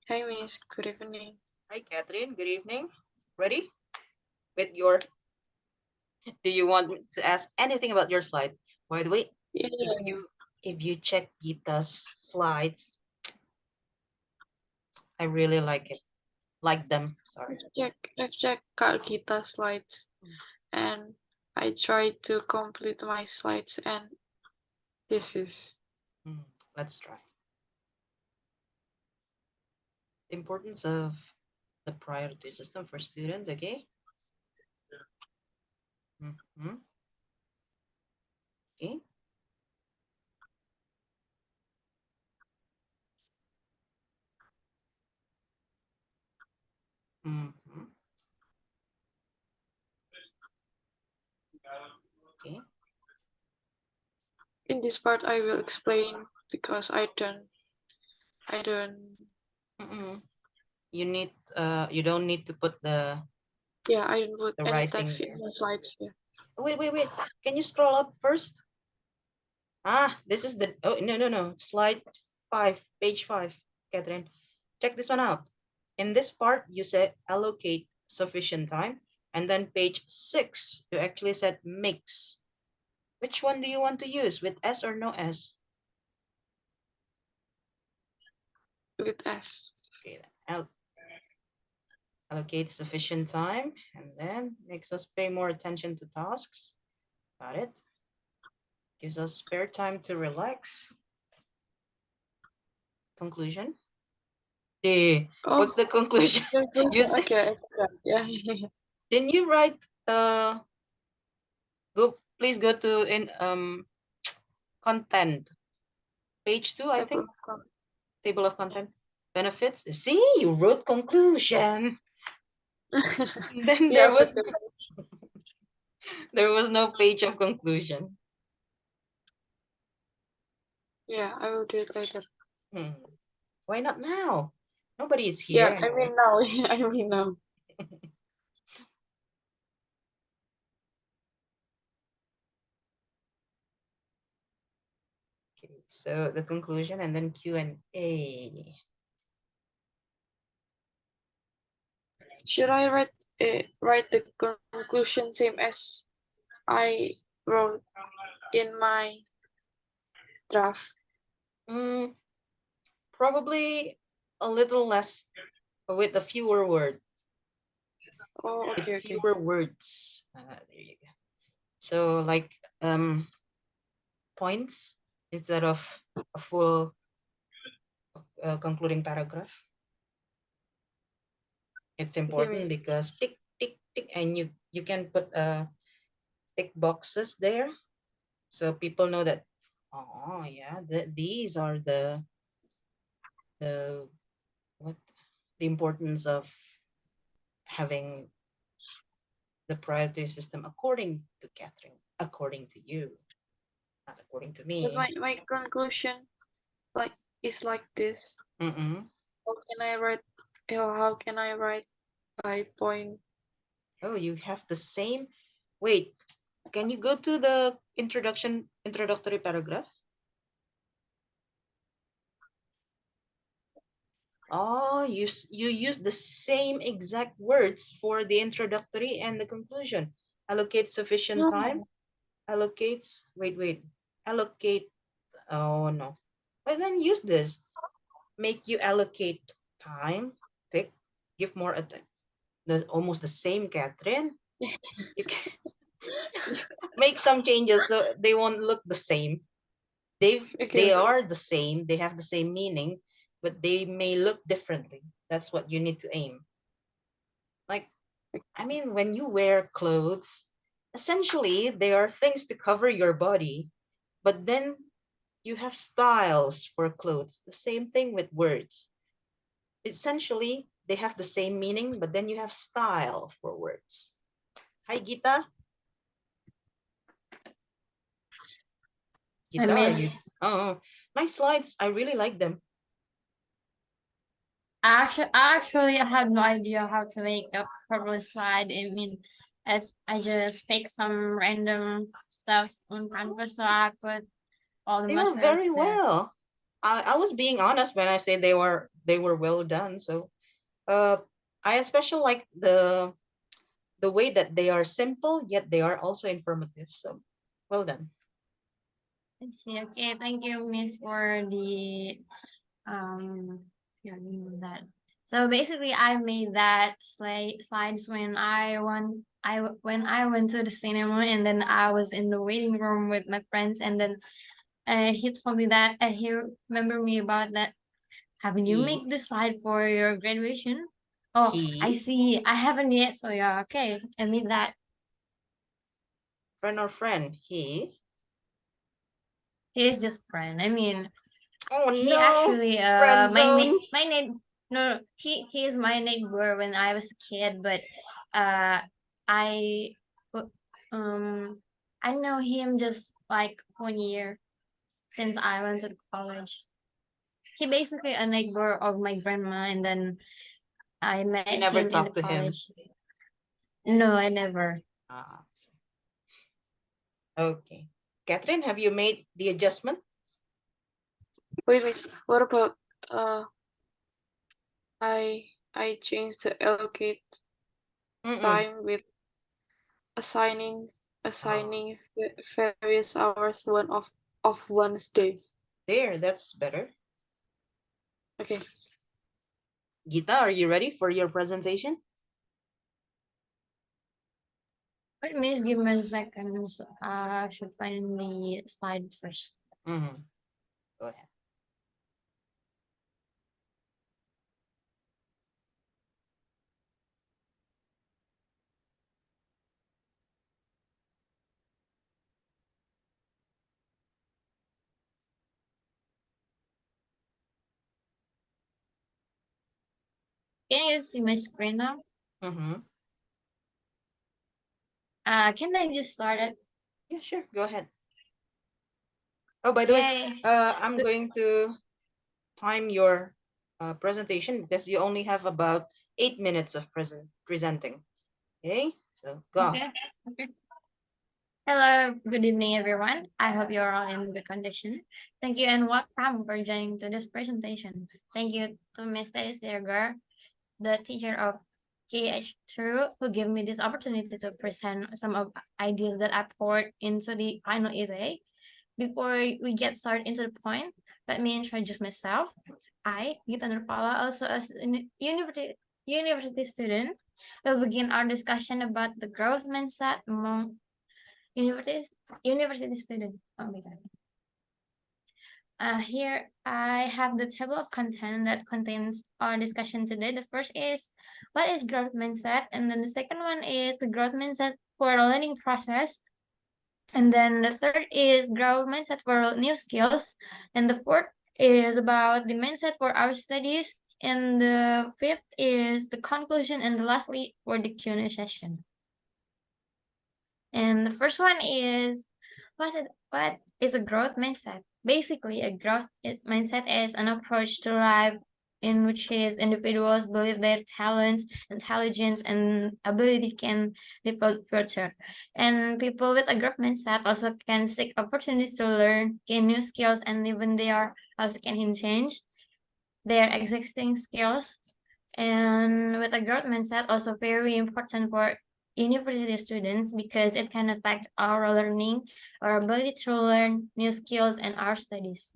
Hi, Miss. Good evening. Hi, Catherine. Good evening. Ready? With your, do you want me to ask anything about your slides? By the way, Yeah, if you check Gita's slides, I really like it. Like them. Sorry. I've checked Kak Gita slides, and I tried to complete my slides, and this is Let's try. The importance of the priority system for students. Okay. Okay. Okay. in this part I will explain because I don't. You don't need to put the Yeah, I didn't put any writing text in there. my slides here. Wait. Can you scroll up first? This is the, oh, no. Slide 5, page 5, Catherine. Check this one out. In this part, you said allocate sufficient time. And then page 6, you actually said mix. Which one do you want to use, with S or no S? With S. Okay, allocate sufficient time, and then makes us pay more attention to tasks. Got it. Gives us spare time to relax. Conclusion. Oh, What's the conclusion? You said, okay. Yeah. didn't you write please go to in content, page 2, I think. Table of content, benefits. See, you wrote conclusion. Then Yeah, there was no page of conclusion. yeah, I will do it later. Why not now? Nobody is here Yeah, I anyway. mean now. I mean now. Okay, so the conclusion and then Q&A. Should I write the conclusion same as I wrote in my draft? Probably a little less, with a fewer word. Oh, With okay. fewer words. There you go. So like points instead of a full concluding paragraph. It's important Miss. because tick, tick, tick, and you can put tick boxes there, so people know that, oh yeah, these are the what the importance of having the priority system according to Catherine, according to you, not according to But me. my conclusion is like this. How can I write? How can I write by point? Oh, you have the same. Wait, can you go to the introductory paragraph? Oh, you use the same exact words for the introductory and the conclusion. Allocate sufficient time. No. Allocates. Wait. Allocate. Oh no. But then use this. Make you allocate time. Tick. Give more attention. Almost the same, Catherine. You can make some changes so they won't look the same. They Okay. are the same. They have the same meaning, but they may look differently. That's what you need to aim. Like, I mean, when you wear clothes, essentially they are things to cover your body, but then you have styles for clothes. The same thing with words. Essentially, they have the same meaning, but then you have style for words. Hi, Gita. I Gita, are miss. you? Oh, my slides. I really like them. Actually, I have no idea how to make a proper slide. I mean, I just pick some random stuff on Canvas, so I put all the They were very materials there. well. I was being honest when I say they were well done. So I especially like the way that they are simple yet they are also informative. So well done. Let's see. Okay, thank you, Miss, for the yeah, you know that. So basically, I made that slides when when I went to the cinema, and then I was in the waiting room with my friends, and then he told me that he remembered me about that. Haven't you He make the slide for your graduation? Oh, I he see. I haven't yet. So yeah, okay. I made that. friend or friend he. He is just friend. I mean, Oh he no, actually friend zone. my name no, he is my neighbor when I was a kid, but uh I w- um I know him just like 1 year since I went to college. He basically a neighbor of my grandma, and then I met You never him in the talked to him. college. No, I never. Ah, okay. Catherine, have you made the adjustment? Wait, miss, what about I changed the allocate Mm-mm. time with assigning Oh, various hours of one's day. there, that's better. Okay. Gita, are you ready for your presentation? But miss, give me a second. So, I should find the slide first. Mm-hmm. Go ahead. Can you see my screen now? Mm-hmm. Can I just start it? Yeah, sure. Go ahead. Oh, by the way, Okay. I'm So, going to time your presentation because you only have about 8 minutes of presenting. Okay, so go. okay. Okay. Hello, good evening, everyone. I hope you're all in good condition. Thank you and welcome for joining to this presentation. Thank you to Mr. Serger, the teacher of GH2, who gave me this opportunity to present some of ideas that I poured into the final essay. Before we get started into the point, let me introduce myself. I, Gita Nurfala, also as a university student, will begin our discussion about the growth mindset among university university students. Oh my god. Here I have the table of content that contains our discussion today. The first is what is growth mindset, and then the second one is the growth mindset for a learning process. And then the third is growth mindset for new skills. And the fourth is about the mindset for our studies. And the fifth is the conclusion. And lastly, for the Q&A session. And the first one is what is a growth mindset? Basically, a mindset is an approach to life in which individuals believe their talents, intelligence, and ability can develop further. And people with a growth mindset also can seek opportunities to learn, gain new skills, and even they are also can change their existing skills. And with a growth mindset, also very important for university students because it can affect our learning, our ability to learn new skills, and our studies.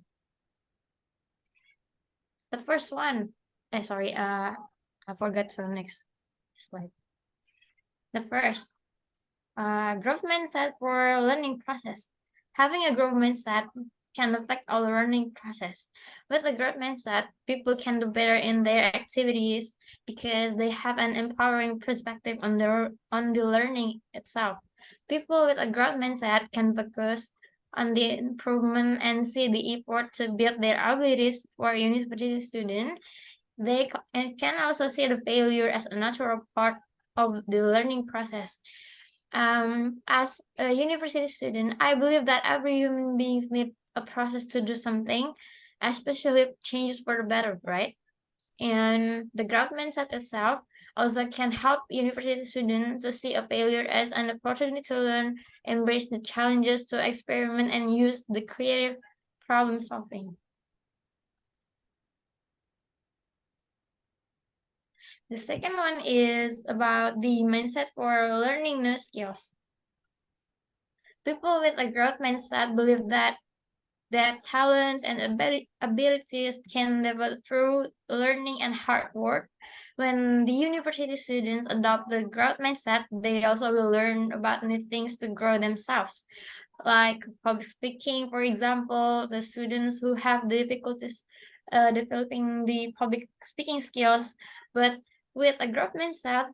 The first one, sorry, I forgot to next slide. The first, growth mindset for learning process. Having a growth mindset can affect our learning process. With a growth mindset, people can do better in their activities because they have an empowering perspective on the learning itself. People with a growth mindset can focus on the improvement and see the effort to build their abilities. For a university student, and can also see the failure as a natural part of the learning process. As a university student, I believe that every human beings need a process to do something, especially if changes for the better, right? And the growth mindset itself also can help university students to see a failure as an opportunity to learn, embrace the challenges to experiment, and use the creative problem solving. The second one is about the mindset for learning new skills. People with a growth mindset believe that talents and abilities can develop through learning and hard work. When the university students adopt the growth mindset, they also will learn about new things to grow themselves, like public speaking, for example. The students who have difficulties developing the public speaking skills, but with a growth mindset,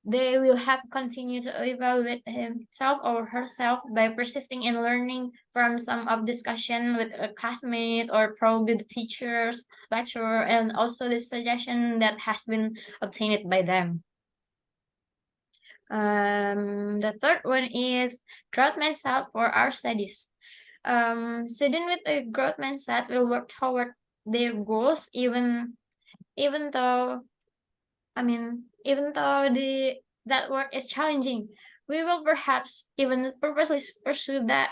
they will have continue to evaluate himself or herself by persisting in learning from some of discussion with a classmate or probably the teachers, lecturer, and also the suggestion that has been obtained by them. The third one is growth mindset for our studies. Student with a growth mindset will work toward their goals even though even though that work is challenging. We will perhaps even purposely pursue that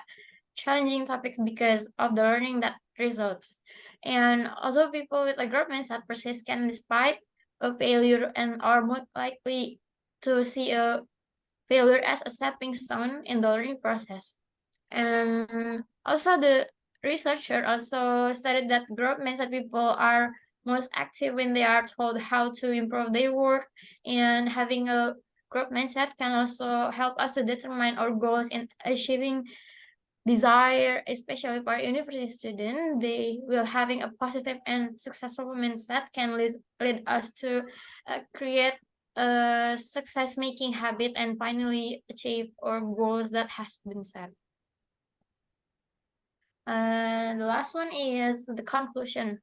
challenging topic because of the learning that results. And also people with a growth mindset persist can despite a failure and are more likely to see a failure as a stepping stone in the learning process. And also the researcher also stated that growth mindset people are most active when they are told how to improve their work, and having a growth mindset can also help us to determine our goals in achieving desire, especially for university students. They will having a positive and successful mindset can lead us to create a success making habit and finally achieve our goals that has been set. The last one is the conclusion.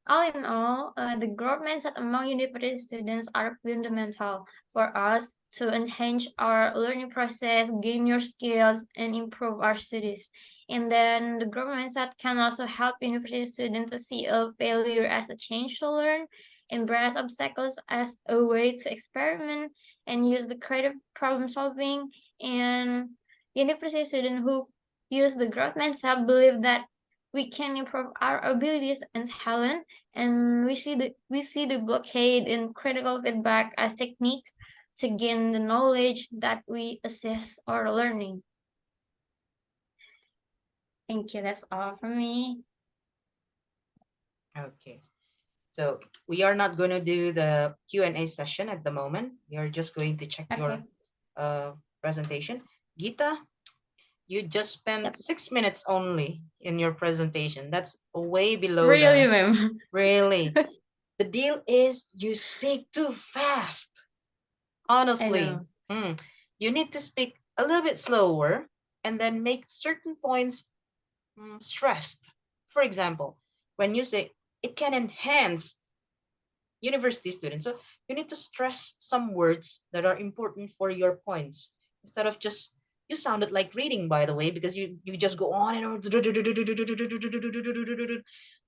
All in all, the growth mindset among university students are fundamental for us to enhance our learning process, gain new skills, and improve our studies. And then the growth mindset can also help university students to see a failure as a change to learn, embrace obstacles as a way to experiment, and use the creative problem solving. And university students who use the growth mindset believe that we can improve our abilities and talent, and we see the blockade in critical feedback as technique to gain the knowledge that we assess or learning. Thank you. That's all from me. Okay. So we are not going to do the Q&A session at the moment. We are just going to check your presentation. Gita, you just spent Yep. 6 minutes only in your presentation. That's way below Really, ma'am. Really. The deal is you speak too fast. Honestly. You need to speak a little bit slower and then make certain points stressed. For example, when you say it can enhance university students, so you need to stress some words that are important for your points instead of just, you sounded like reading, by the way, because you just go on and on.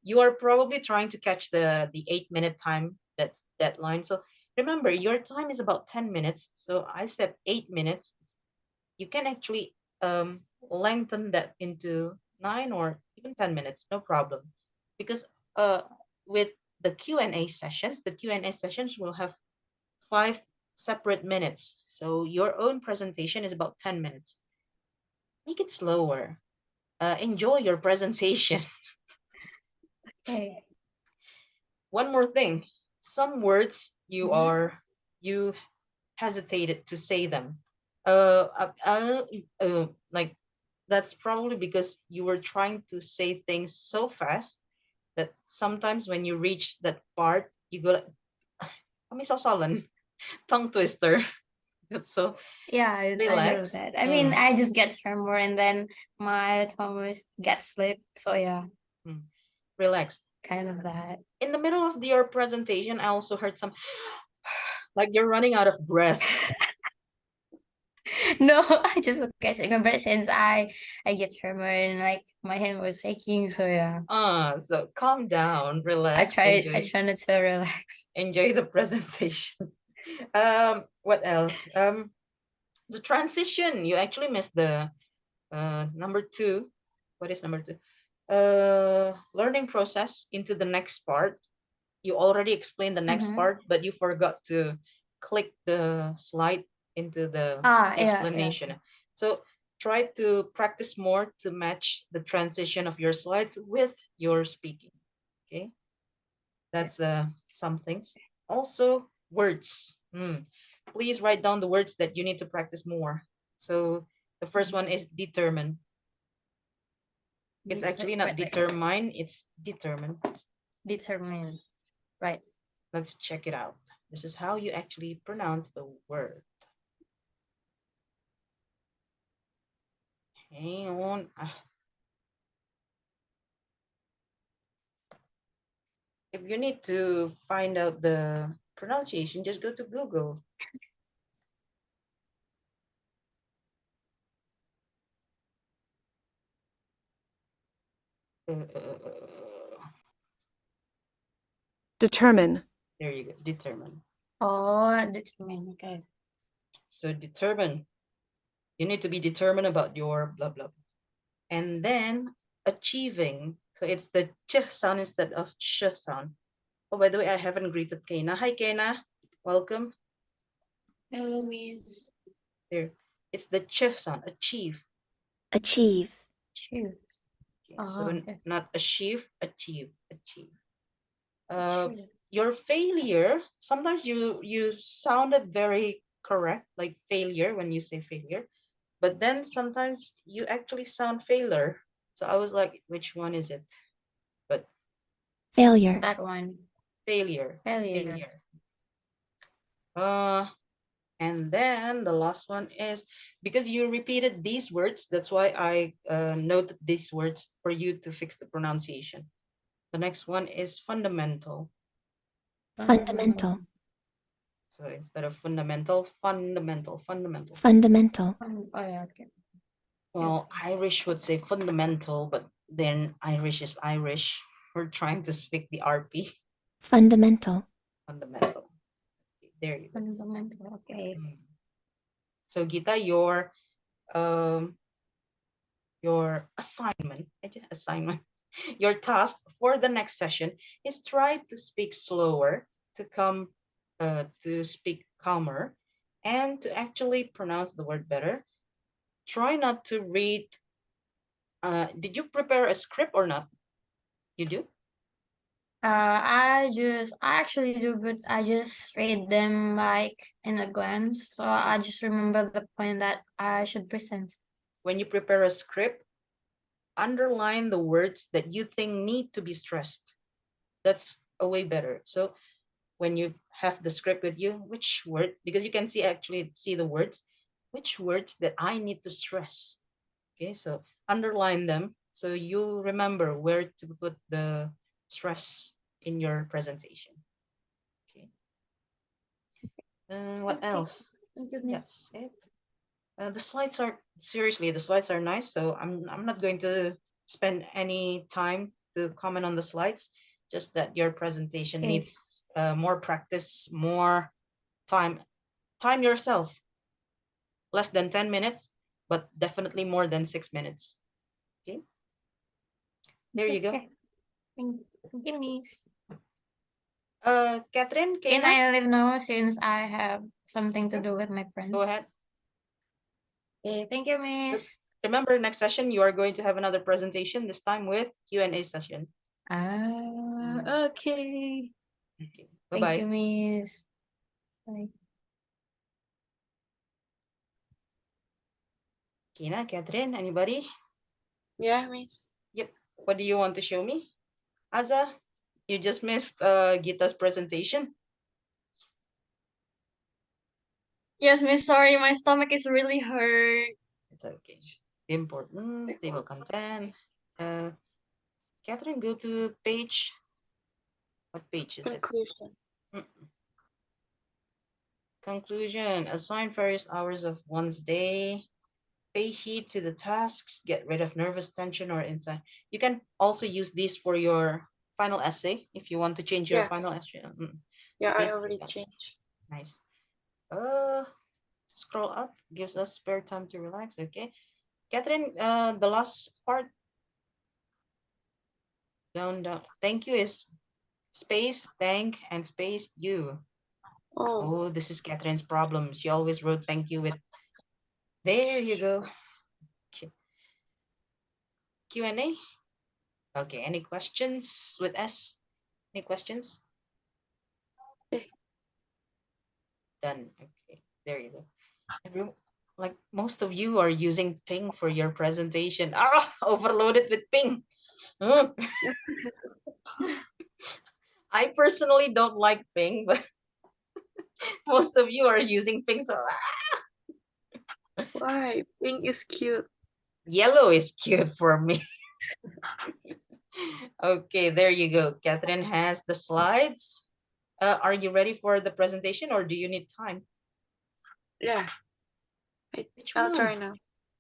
You are probably trying to catch the 8-minute time deadline. So remember, your time is about 10 minutes. So I said 8 minutes. You can actually lengthen that into 9 or even 10 minutes, no problem. Because with the Q&A sessions will have 5 separate minutes. So your own presentation is about 10 minutes. Make it slower. Enjoy your presentation. Okay. One more thing. Some words you hesitated to say them. Like that's probably because you were trying to say things so fast that sometimes when you reach that part, you go like, kami sosolan, tongue twister. So Yeah, I know relax. that. I mean, I just get tremor and then my tongue gets slip. So yeah, Relax. kind of that. In the middle of your presentation, I also heard some like you're running out of breath. No, I just catching a breath since I get tremor and like my hand was shaking. So yeah, So calm down, relax, I enjoy, try not to relax. enjoy the presentation. What else? The transition. You actually missed the number 2. What is number 2? Learning process into the next part. you already explained the next Mhm. part, but you forgot to click the slide into the Yeah, explanation. So try to practice more to match the transition of your slides with your speaking. Okay, that's some things. Also, words. Please write down the words that you need to practice more. So the first one is determine. It's actually not determine, it's determine. Determine. Right. Let's check it out. This is how you actually pronounce the word. Hang on. If you need to find out the pronunciation, just go to Google. Determine. There you go. Determine. Oh, determine. Okay. So determine. You need to be determined about your blah blah. And then achieving. So it's the ch sound instead of sh sound. Oh, by the way, I haven't greeted Kena. Hi, Kena. Welcome. Hello, Miss. There. It's the ch sound. Achieve. Achieve. Choose. Okay, so Okay. not achieve, achieve, achieve. Choose. Your failure, sometimes you sounded very correct, like failure when you say failure, but then sometimes you actually sound failure. So I was like, which one is it? But Failure. That one. failure. Failure. And then the last one is because you repeated these words, that's why I noted these words for you to fix the pronunciation. The next one is fundamental. Fundamental. So instead of fundamental, fundamental, fundamental. Fundamental. Oh, yeah, okay. Well, Irish would say fundamental, but then Irish is Irish. We're trying to speak the RP. Fundamental. Fundamental. There you go. Fundamental. Okay. So Gita, your assignment, your task for the next session is try to speak slower, to come to speak calmer, and to actually pronounce the word better. Try not to read. Did you prepare a script or not? You do? I actually do, but I just read them like in a glance. So I just remember the point that I should present. When you prepare a script, underline the words that you think need to be stressed. That's a way better. So when you have the script with you, which word, because you can actually see the words, which words that I need to stress. Okay, so underline them so you remember where to put the stress in your presentation. Okay. What else? Thank you, Miss. That's it. The slides are seriously, the slides are nice. So I'm not going to spend any time to comment on the slides. Just that your presentation Okay. needs more practice, more time. Time yourself. Less than 10 minutes, but definitely more than 6 minutes. Okay. There you go. Okay. Thank you, Miss. Catherine, Can Kena, I leave now since I have something to do with my friends? go ahead. Okay, thank you, Miss. Remember, next session you are going to have another presentation. This time with Q&A session. Okay. Okay. Thank Bye-bye. you, Miss. Bye. Kena, Catherine, anybody? Yeah, Miss. Yep. What do you want to show me? Aza, you just missed Gita's presentation. Yes, Miss. Sorry, my stomach is really hurt. It's okay. Important table content. Catherine, go to page. What page is it? Conclusion. Conclusion. Assign various hours of one's day. Pay heed to the tasks. Get rid of nervous tension or insight. You can also use these for your final essay if you want to change your Yeah. final essay. Yeah, I Yes, already okay. changed. Nice. Scroll up. Gives us spare time to relax. Okay. Catherine, the last part. Down. Thank you is Space thank and space you. Oh, Oh, this is Catherine's problem. She always wrote thank you with. There you go. Q&A. Okay, any questions with S? Any questions? eh, Done. Okay, there you go. Like most of you are using Ping for your presentation. Ah, overloaded with Ping. Mm. I personally don't like Ping, but most of you are using Ping. So why? Pink is cute. yellow is cute for me. Okay, there you go. Catherine has the slides. Are you ready for the presentation or do you need time? Yeah, Which I'll one? try now.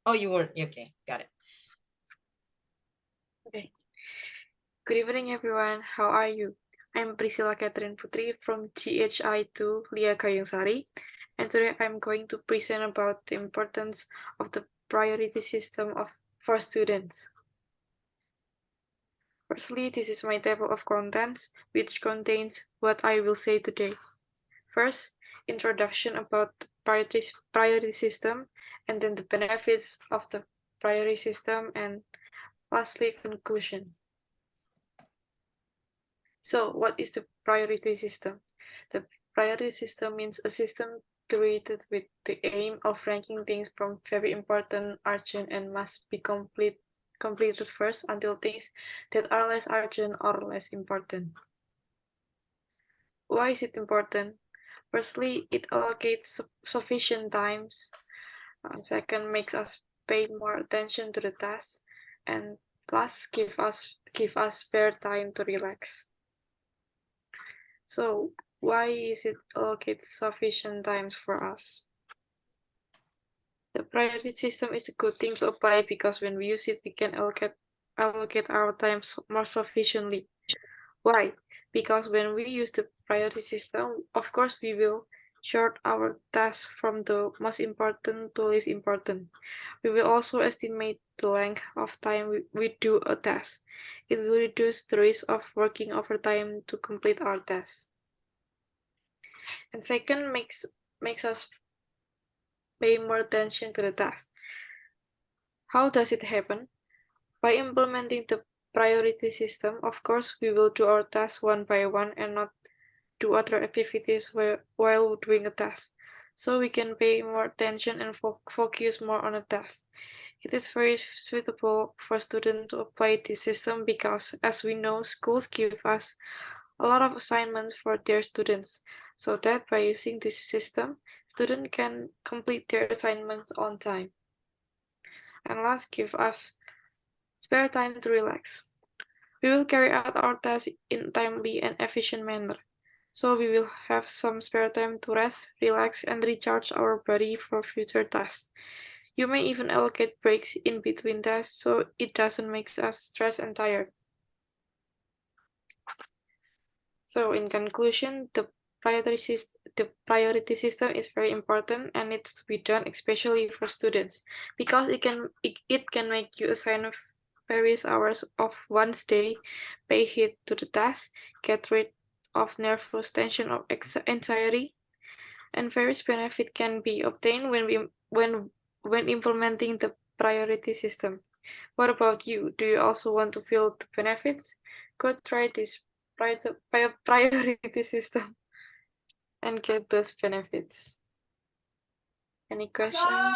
Oh, you were. Okay, got it. Okay. Good evening, everyone. How are you? I'm Priscilla Catherine Putri from GHI 2 Lia Kayung Sari, and today I'm going to present about the importance of the priority system for students. Firstly, this is my table of contents, which contains what I will say today. First, introduction about the priority system, and then the benefits of the priority system, and lastly, conclusion. So, what is the priority system? The priority system means a system created with the aim of ranking things from very important, urgent, and must be completed first until things that are less urgent or less important. Why is it important? Firstly, it allocates sufficient times. Second, makes us pay more attention to the task, and last, give us spare time to relax. So why is it allocate sufficient times for us? The priority system is a good thing to apply because when we use it, we can allocate our time more sufficiently. Why? Because when we use the priority system, of course, we will short our tasks from the most important to least important. We will also estimate the length of time we do a task. It will reduce the risk of working overtime to complete our task. And second, makes us pay more attention to the task. How does it happen? By implementing the priority system, of course, we will do our tasks one by one and not do other activities while doing a task. So we can pay more attention and focus more on a task. It is very suitable for students to apply this system because, as we know, schools give us a lot of assignments for their students, so that by using this system, students can complete their assignments on time. And last, give us spare time to relax. We will carry out our tasks in timely and efficient manner, so we will have some spare time to rest, relax, and recharge our body for future tasks. You may even allocate breaks in between tasks so it doesn't make us stressed and tired. So in conclusion, the priority system is very important and needs to be done especially for students because it can make you assign various hours of one's day, pay heed to the task, get rid of nervous tension or anxiety, and various benefit can be obtained when implementing the priority system. What about you? Do you also want to feel the benefits? Go try this priority system and get those benefits. Any question?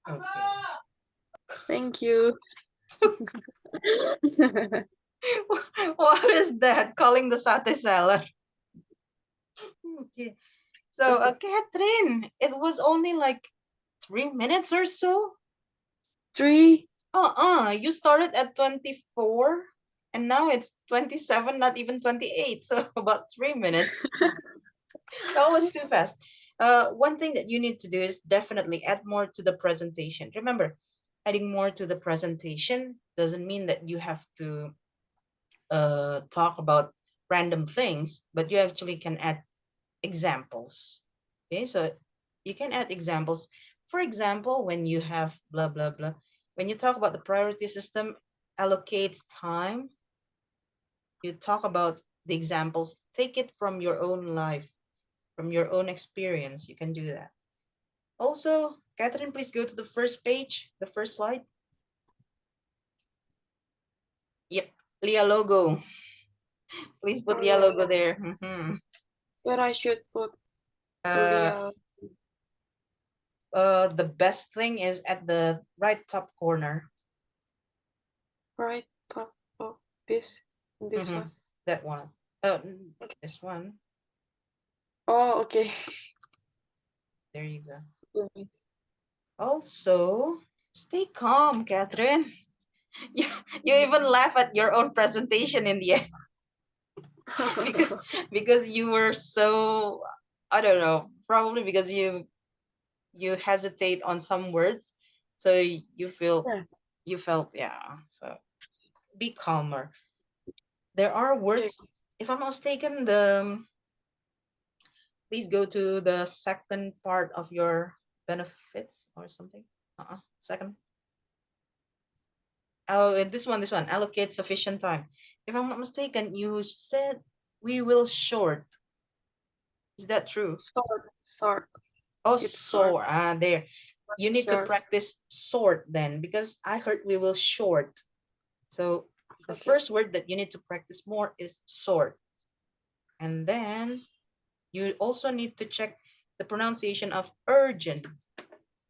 Okay. Thank you. What is that? Calling the satay seller. Okay. So, Catherine, it was only like 3 minutes or so. 3. You started at 24 and now it's 27, not even 28. So about 3 minutes. That was too fast. One thing that you need to do is definitely add more to the presentation. Remember, adding more to the presentation doesn't mean that you have to talk about random things, but you actually can add examples. Okay, so you can add examples. For example, when you have blah, blah, blah, when you talk about the priority system allocates time, you talk about the examples, take it from your own life, from your own experience. You can do that. Also, Catherine, please go to the first page, the first slide. Yep, Leah logo. Please put Leah logo there. Where I should put Uh, Leah. the best thing is at the right top corner. Right top of this one. That one. Oh, this one. Oh, okay. There you go. Yes. Also, stay calm, Catherine. You even laugh at your own presentation in the end because you were so, I don't know, probably because you hesitate on some words, so you felt so be calmer. There are words, if I'm not mistaken, please go to the second part of your benefits or something. Second. Oh, this one, allocate sufficient time. If I'm not mistaken, you said we will short. Is that true? Sort. Oh, It's sort. There. You need to Short. practice sort then, because I heard we will short. So the Okay. first word that you need to practice more is sort. And then you also need to check the pronunciation of urgent.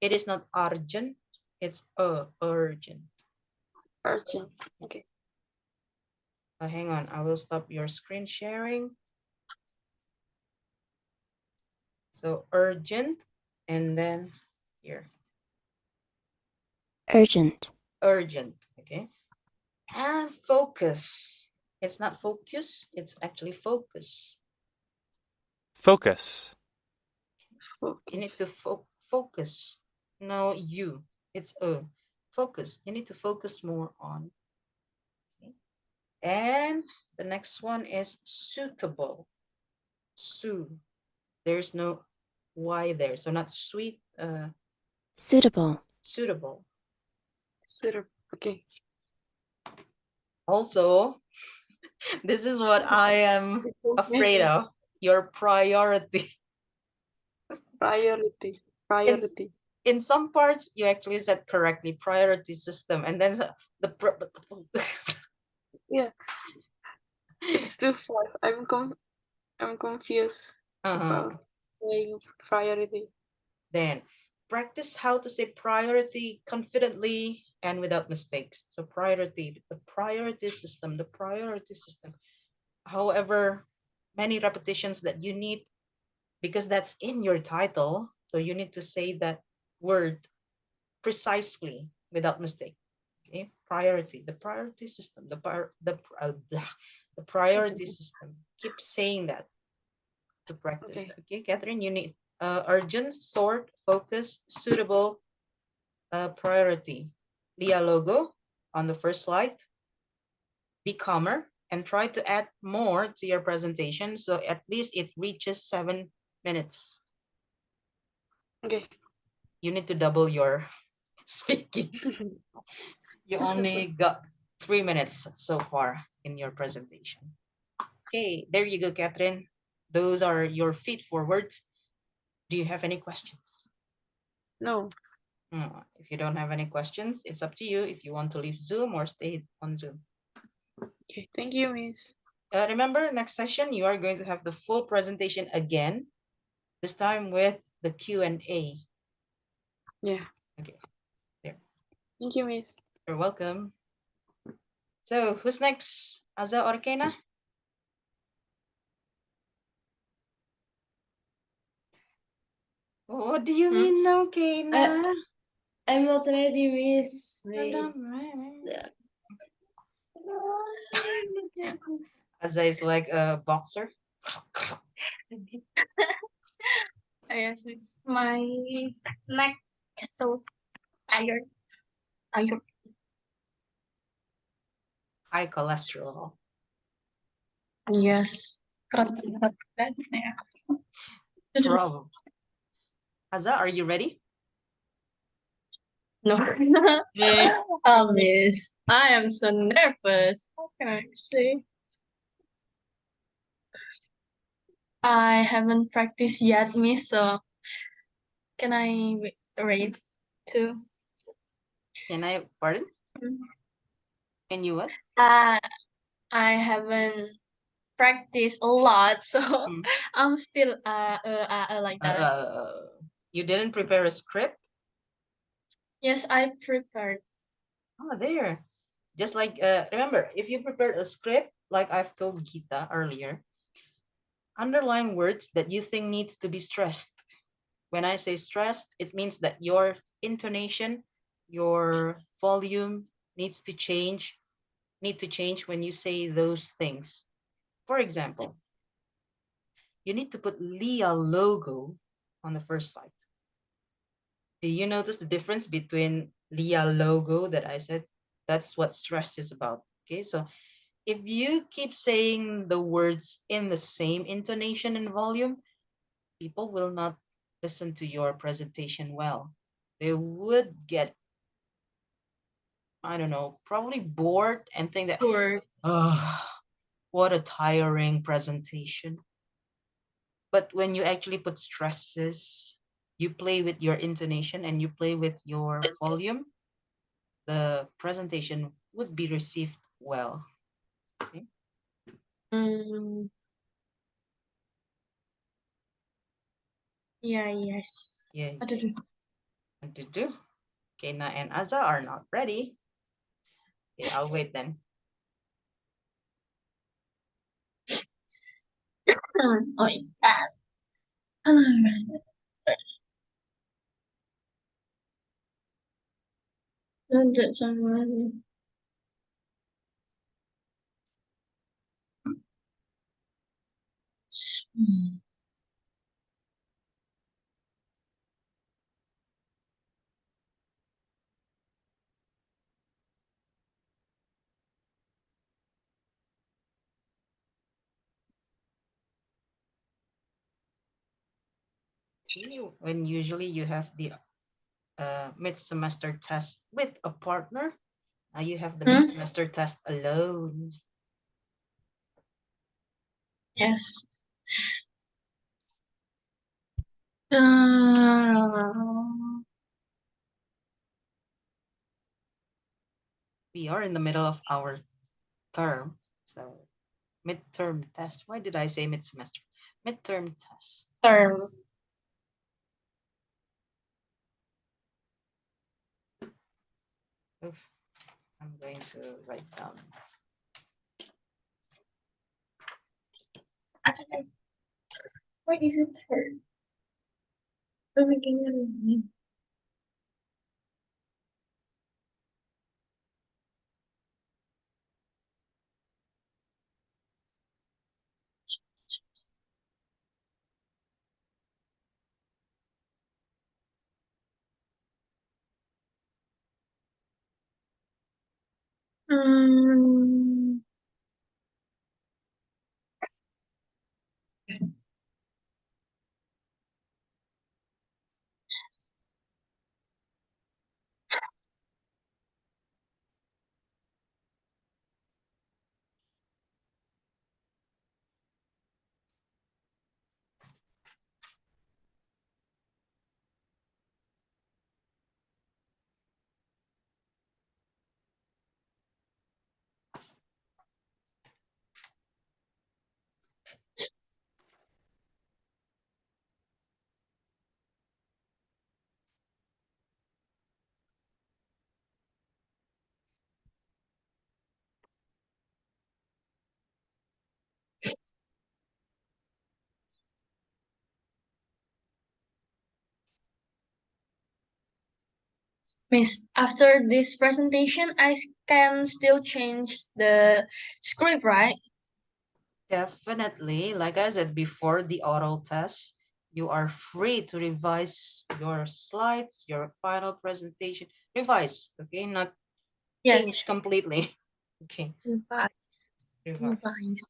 It is not urgent, it's urgent. Urgent. Okay. Hang on, I will stop your screen sharing. So urgent, and then here. Urgent. Urgent, okay. And focus. It's not focus, it's actually focus. Focus. You need to focus. No, you. It's focus. You need to focus more on. Okay. And the next one is suitable. There's no Y there, so not sweet. Suitable. Suitable. Okay. Also, this is what I am afraid of. Your priority. Priority. In some parts, you actually said correctly, priority system, and then yeah, it's too fast. I'm confused about saying priority. Then practice how to say priority confidently and without mistakes. So priority, the priority system. However many repetitions that you need, because that's in your title, so you need to say that word precisely without mistake. Okay, priority, the priority system, the priority system. Keep saying that to practice. Okay, Catherine, you need urgent, sort, focus, suitable, priority. Leah logo on the first slide. Be calmer and try to add more to your presentation, so at least it reaches 7 minutes. Okay. You need to double your speaking. You only got 3 minutes so far in your presentation. Okay, there you go, Catherine. Those are your feet forwards. Do you have any questions? No. If you don't have any questions, it's up to you if you want to leave Zoom or stay on Zoom. Okay, thank you, Miss. Remember, next session, you are going to have the full presentation again, this time with the Q&A. Yeah. Okay, there. Thank you, Miss. You're welcome. So, who's next? Aza or Kena? What do you mean, no, Kena? I'm not ready, Miss. Aza is like a boxer. Yes, my neck is so tired. High cholesterol. Yes. Problem. Aza, are you ready? No. Yeah. Miss, I am so nervous. How can I say? I haven't practiced yet, Miss. So can I rate too? Can I, pardon? Mm. Can you what? I haven't practiced a lot, so Mm. I'm still like that. You didn't prepare a script? Yes, I prepared. Oh, there. Just like, remember, if you prepared a script, like I've told Gita earlier, underline words that you think needs to be stressed. When I say stressed, it means that your intonation, your volume need to change when you say those things. For example, you need to put Leah logo on the first slide. Do you notice the difference between Leah logo that I said? That's what stress is about. Okay, so if you keep saying the words in the same intonation and volume, people will not listen to your presentation well. They would get, I don't know, probably bored and think that, Sure. oh, what a tiring presentation. But when you actually put stresses, you play with your intonation and you play with your volume, the presentation would be received well. Okay? Mm, yeah, yes. Yeah. What to do? What to do? Kena and Aza are not ready. Okay, I'll wait then. Oh, yeah. Lanjut sama Hmm. When usually you have the mid-semester test with a partner, now you have the Hmm? mid-semester test alone. Yes. Uh, We are in the middle of our term, so midterm test. Why did I say mid-semester? Midterm test. term. Oof, I'm going to write down. Why is it term? I'm making it. Um, Miss, after this presentation, I can still change the script, right? Definitely, like I said before, the oral test, you are free to revise your slides, your final presentation. Revise, okay? Not Yes. change completely. Okay, Revise. revise. Revise.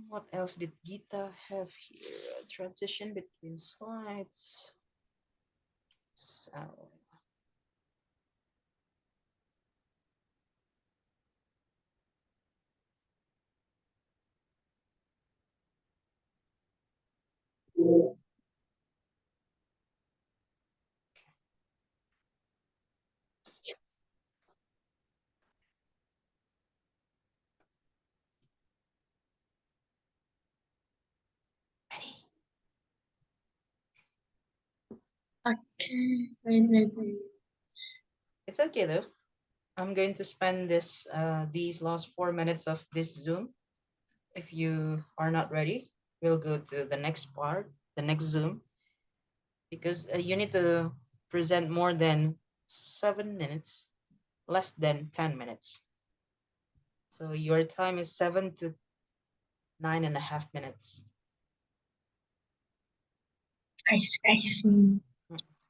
What else did Gita have here? Transition between slides. So, Okay. Wait. It's okay though. I'm going to spend these last 4 minutes of this Zoom. If you are not ready, we'll go to the next part, the next Zoom, because you need to present more than 7 minutes, less than 10 minutes. So your time is 7 to 9.5 minutes. I see.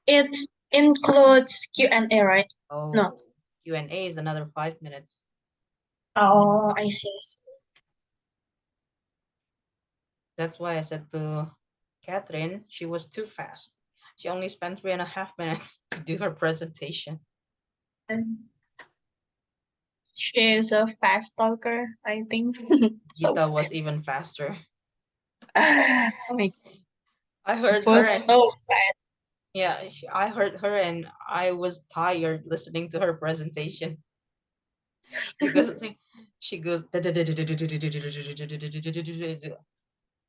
It includes Q&A, right? Oh, No. Q&A is another 5 minutes. Oh, I see. That's why I said to Catherine, she was too fast. She only spent 3.5 minutes to do her presentation. She is a fast talker, I think. Gita was even faster. My I heard her was and so fast. yeah, I heard her and I was tired listening to her presentation because she goes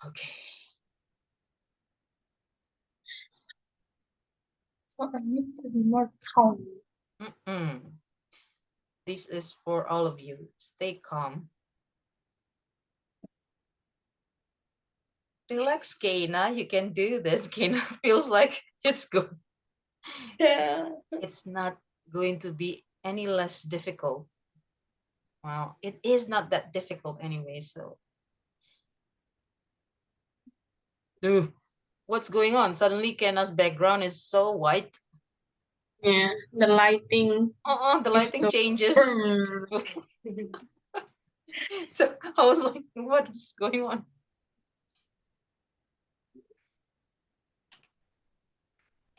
okay. So I need to be more calm. This is for all of you. Stay calm. Relax, Kana. You can do this. Kana feels like it's good. Yeah. It's not going to be any less difficult. Well, it is not that difficult anyway, so. Dude, what's going on? Suddenly Kana's background is so white. Yeah. The lighting The is lighting so changes. So I was like, what is going on?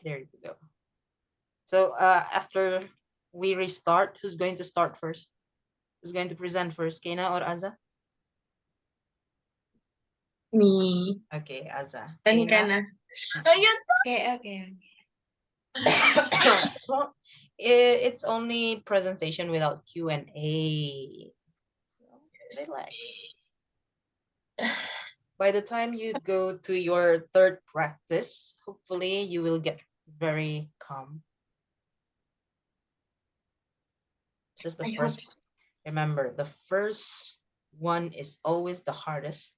There you go. So after we restart, who's going to start first? Who's going to present first, Kana or Aza? me. Okay, Aza. Then Kana. kinda. Oh, yeah. Okay. Well, it's only presentation without Q&A. So relax. By the time you go to your third practice, hopefully you will get very calm. This is the I hope first. so. Remember, the first one is always the hardest.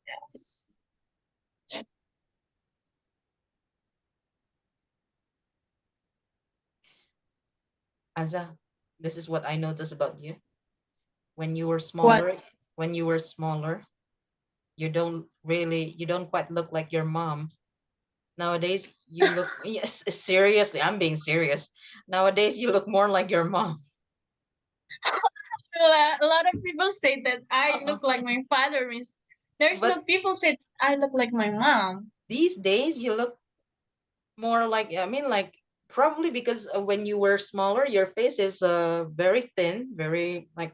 Yes. Aza, this is what I noticed about you. When you were smaller, you don't quite look like your mom. Nowadays, you look, yes, seriously, I'm being serious. Nowadays, you look more like your mom. A lot of people say that I look like my father. There's But no people say I look like my mom. these days, you look more like, I mean, like, probably because when you were smaller, your face is very thin, very, like,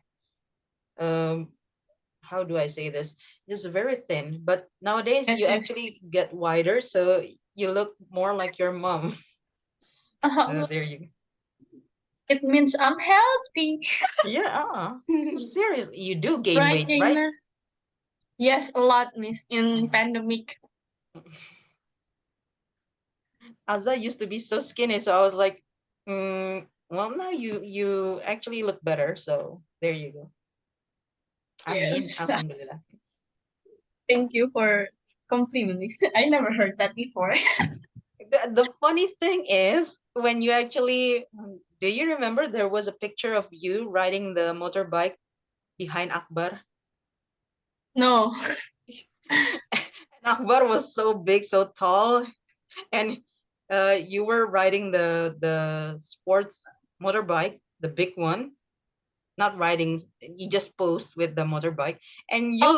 how do I say this? It's very thin. But nowadays, you Yes. actually get wider, so you look more like your mom. So there you go. It means I'm healthy. Yeah, seriously, you do gain Right, weight, right? Gina? Yes, a lot, miss, in pandemic. Azza used to be so skinny, so I was like, well, now you actually look better. So there you go. Amin, Yes. alhamdulillah. Thank you for complimenting. I never heard that before. The funny thing is when you actually do you remember there was a picture of you riding the motorbike behind Akbar? No. And Akbar was so big, so tall, and you were riding the sports motorbike, the big one, not riding. You just posed with the motorbike, and you